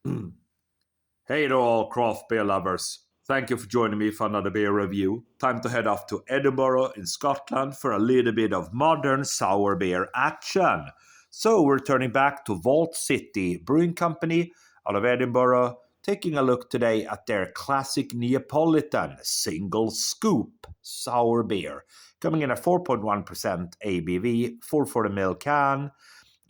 Hey to all craft beer lovers. Thank you for joining me for another beer review. Time to head off to Edinburgh in Scotland for a little bit of modern sour beer action. So we're turning back to Vault City Brewing Company out of Edinburgh, taking a look today at their classic Neapolitan single scoop sour beer, coming in at 4.1% ABV, 440ml can.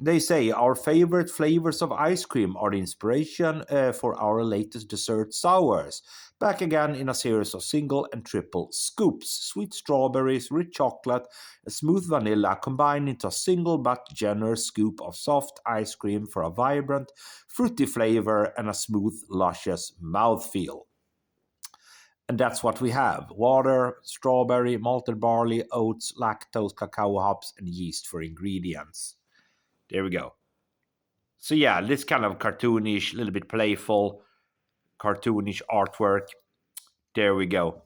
They say our favorite flavors of ice cream are the inspiration for our latest dessert sours. Back again in a series of single and triple scoops. Sweet strawberries, rich chocolate, and smooth vanilla combined into a single but generous scoop of soft ice cream for a vibrant, fruity flavor and a smooth, luscious mouthfeel. And that's what we have: water, strawberry, malted barley, oats, lactose, cacao hops, and yeast for ingredients. There we go. So yeah, this kind of cartoonish, a little bit playful, cartoonish artwork. There we go.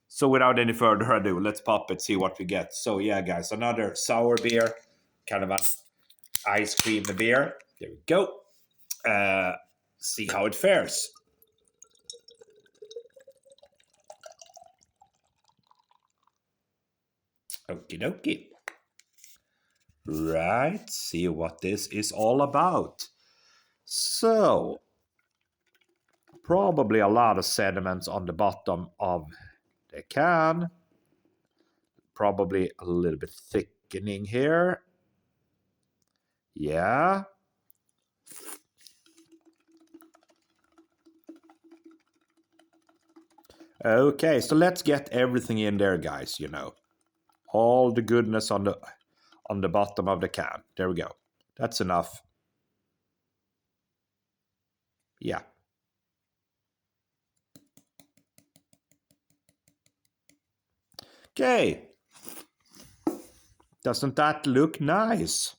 So without any further ado, let's pop it, see what we get. So yeah, guys, another sour beer, kind of an ice cream beer. There we go. See how it fares. Okie dokie. Right, see what this is all about. So, probably a lot of sediments on the bottom of the can. Probably a little bit thickening here. Yeah. Okay, so let's get everything in there, guys, All the goodness on the bottom of the can. There we go. That's enough. Yeah. Okay. Doesn't that look nice?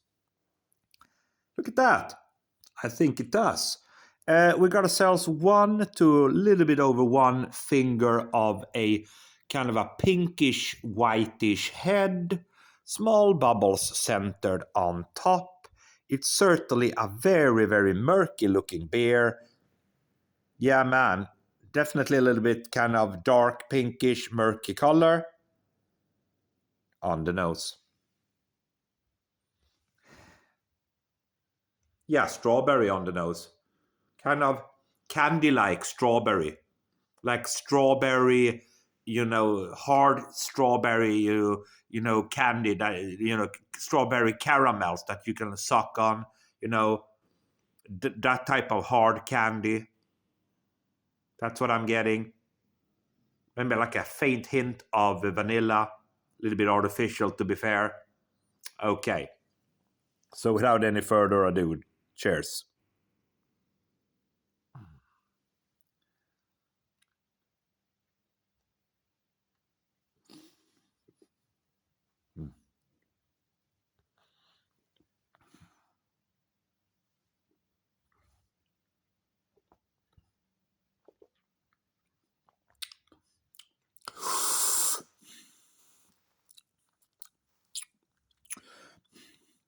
Look at that. I think it does. We got ourselves one to a little bit over one finger of a kind of a pinkish whitish head, small bubbles centered on top. It's certainly a very, very murky looking beer. Yeah, man, definitely a little bit kind of dark pinkish murky color on the nose. Yeah, strawberry on the nose. Kind of candy-like strawberry. Like strawberry, hard strawberry, candy that, strawberry caramels that you can suck on, that type of hard candy. That's what I'm getting. Maybe like a faint hint of vanilla, a little bit artificial to be fair. Okay. So without any further ado, cheers.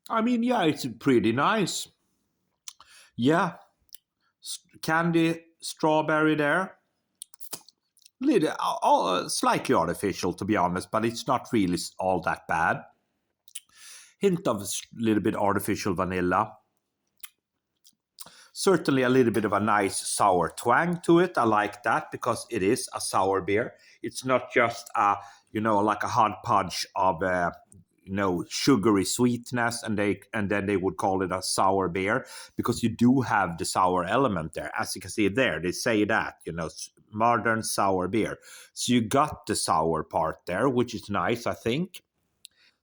I mean, yeah, it's pretty nice. Yeah, candy, strawberry there. Little, slightly artificial, to be honest, but it's not really all that bad. Hint of a little bit artificial vanilla. Certainly a little bit of a nice sour twang to it. I like that because it is a sour beer. It's not just like a hodgepodge of sugary sweetness, and then they would call it a sour beer because you do have the sour element there. As you can see there, they say that modern sour beer. So you got the sour part there, which is nice, I think.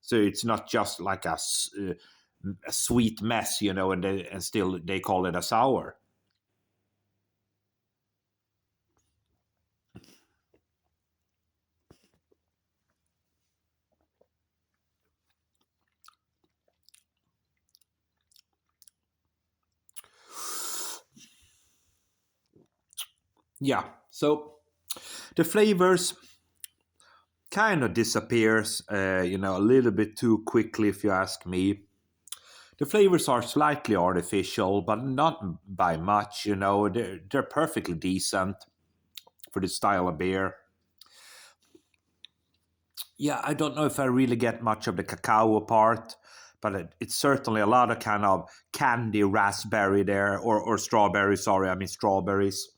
So it's not just like a sweet mess, and still they call it a sour. Yeah. So the flavors kind of disappears, a little bit too quickly, if you ask me. The flavors are slightly artificial, but not by much. They're perfectly decent for this style of beer. Yeah, I don't know if I really get much of the cacao part, but it's certainly a lot of kind of candy raspberry there, or strawberry. Sorry, I mean strawberries.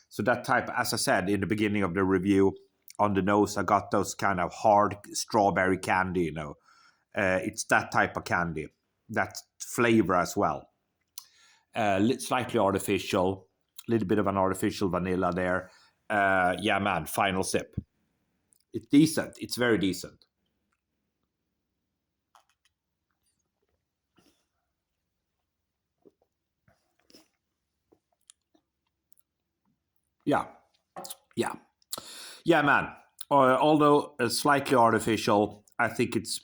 So that type, as I said in the beginning of the review, on the nose, I got those kind of hard strawberry candy. It's that type of candy, that flavor as well. Slightly artificial, a little bit of an artificial vanilla there. Yeah, man, final sip. It's decent. It's very decent. Yeah, yeah, yeah, man. Although slightly artificial, I think it's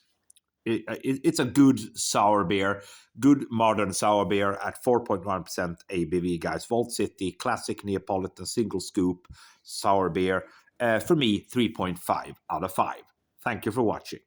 a good sour beer, good modern sour beer at 4.1% ABV, guys. Vault City Classic Neapolitan single scoop sour beer. For me, 3.5 out of 5. Thank you for watching.